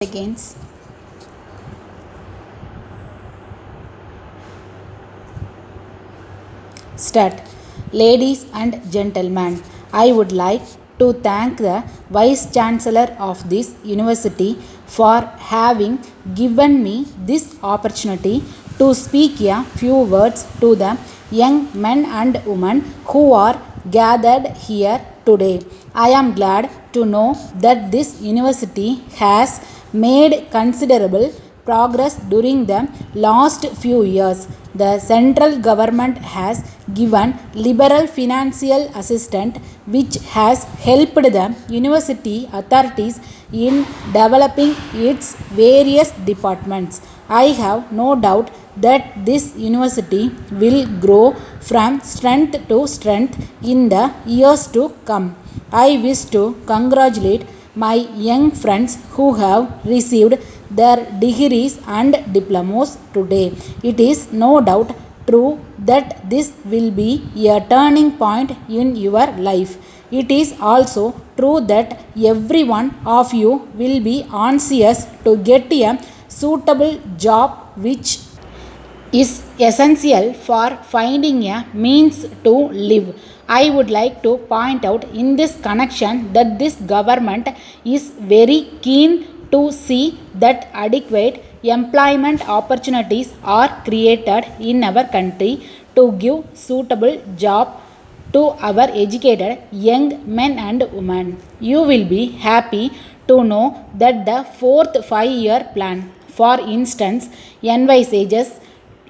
Seconds. Start. Ladies and gentlemen, I would like to thank the Vice Chancellor of this university for having given me this opportunity to speak a few words to the young men and women who are gathered here today. I am glad to know that this university has made considerable progress during the last few years. The central government has given liberal financial assistance which has helped the university authorities in developing its various departments. I have no doubt that this university will grow from strength to strength in the years to come. I wish to congratulate my young friends who have received their degrees and diplomas today. It is no doubt true that this will be a turning point in your life. It is also true that every one of you will be anxious to get a suitable job which is essential for finding a means to live. I would like to point out in this connection that this government is very keen to see that adequate employment opportunities are created in our country to give suitable job to our educated young men and women. You will be happy to know that the fourth 5-year plan, for instance, envisages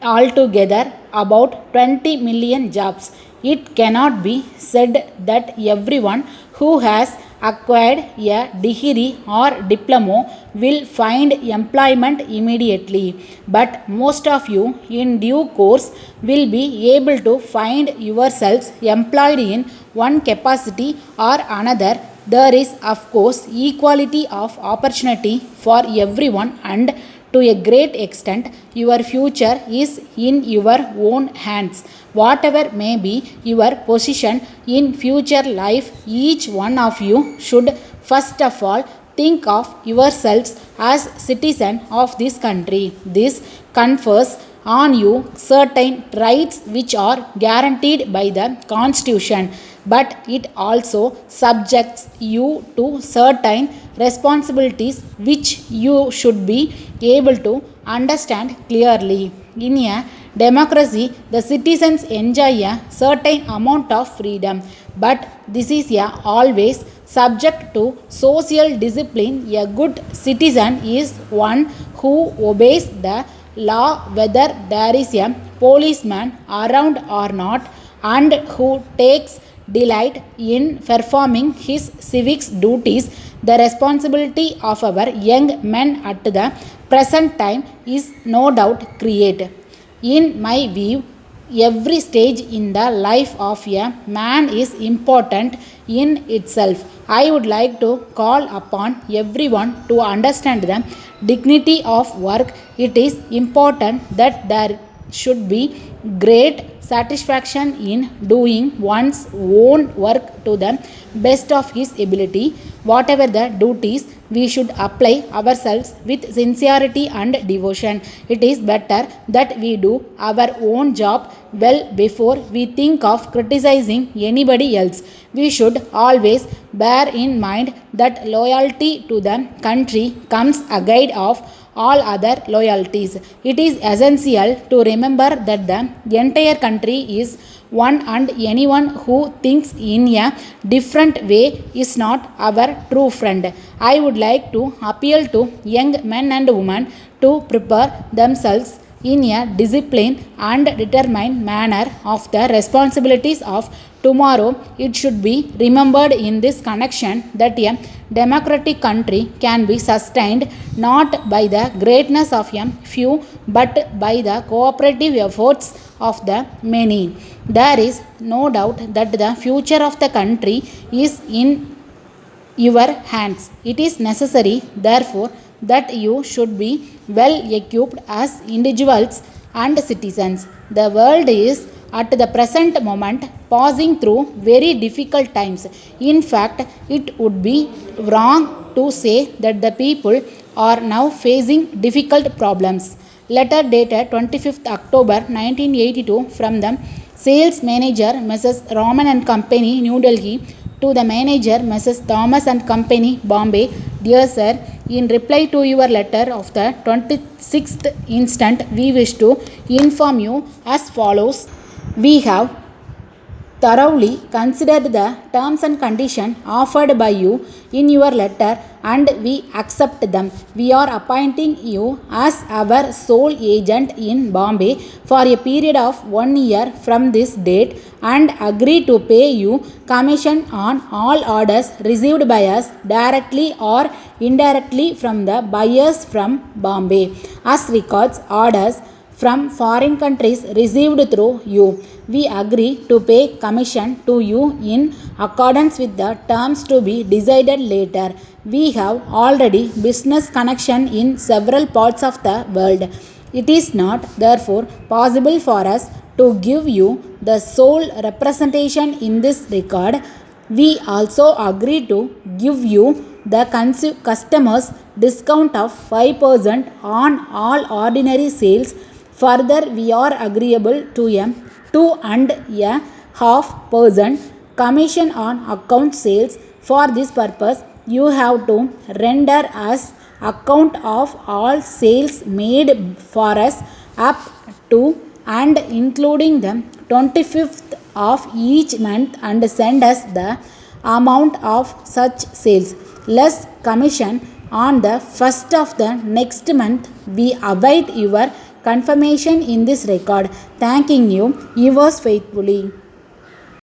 altogether about 20 million jobs. It cannot be said that everyone who has acquired a degree or diploma will find employment immediately, but most of you in due course will be able to find yourselves employed in one capacity or another. There is, of course, equality of opportunity for everyone, and to a great extent, your future is in your own hands. Whatever may be your position in future life, each one of you should first of all think of yourselves as citizen of this country. This confers on you certain rights which are guaranteed by the Constitution, but it also subjects you to certain responsibilities which you should be able to understand clearly. In a democracy, the citizens enjoy a certain amount of freedom, but this is always subject to social discipline. A good citizen is one who obeys the law whether there is a policeman around or not, and who takes delight in performing his civic duties. The responsibility of our young men at the present time is no doubt great. In my view, every stage in the life of a man is important in itself. I would like to call upon everyone to understand the dignity of work. It is important that there should be great satisfaction in doing one's own work to the best of his ability. Whatever the duties, we should apply ourselves with sincerity and devotion. It is better that we do our own job well before we think of criticizing anybody else. We should always bear in mind that loyalty to the country comes ahead of all other loyalties. It is essential to remember that the entire country is one, and anyone who thinks in a different way is not our true friend. I would like to appeal to young men and women to prepare themselves in a disciplined and determined manner of the responsibilities of tomorrow. It should be remembered in this connection that a democratic country can be sustained not by the greatness of a few, but by the cooperative efforts of the many. There is no doubt that the future of the country is in your hands. It is necessary, therefore, that you should be well equipped as individuals and citizens. The world is at the present moment passing through very difficult times. In fact, it would be wrong to say that the people are now facing difficult problems. Letter dated 25th October 1982 from the Sales Manager Mrs. Raman and Company, New Delhi, to the Manager Mrs. Thomas and Company, Bombay. Dear Sir, in reply to your letter of the 26th instant, we wish to inform you as follows. We have thoroughly considered the terms and conditions offered by you in your letter and we accept them. We are appointing you as our sole agent in Bombay for a period of 1 year from this date and agree to pay you commission on all orders received by us directly or indirectly from the buyers from Bombay as regards orders from foreign countries received through you. We agree to pay commission to you in accordance with the terms to be decided later. We have already business connection in several parts of the world. It is not therefore possible for us to give you the sole representation in this regard. We also agree to give you the customers discount of 5% on all ordinary sales. Further, we are agreeable to a 2.5% commission on account sales. For this purpose, you have to render us account of all sales made for us up to and including the 25th of each month and send us the amount of such sales less commission on the first of the next month. We await your confirmation in this record. Thanking you, yours faithfully.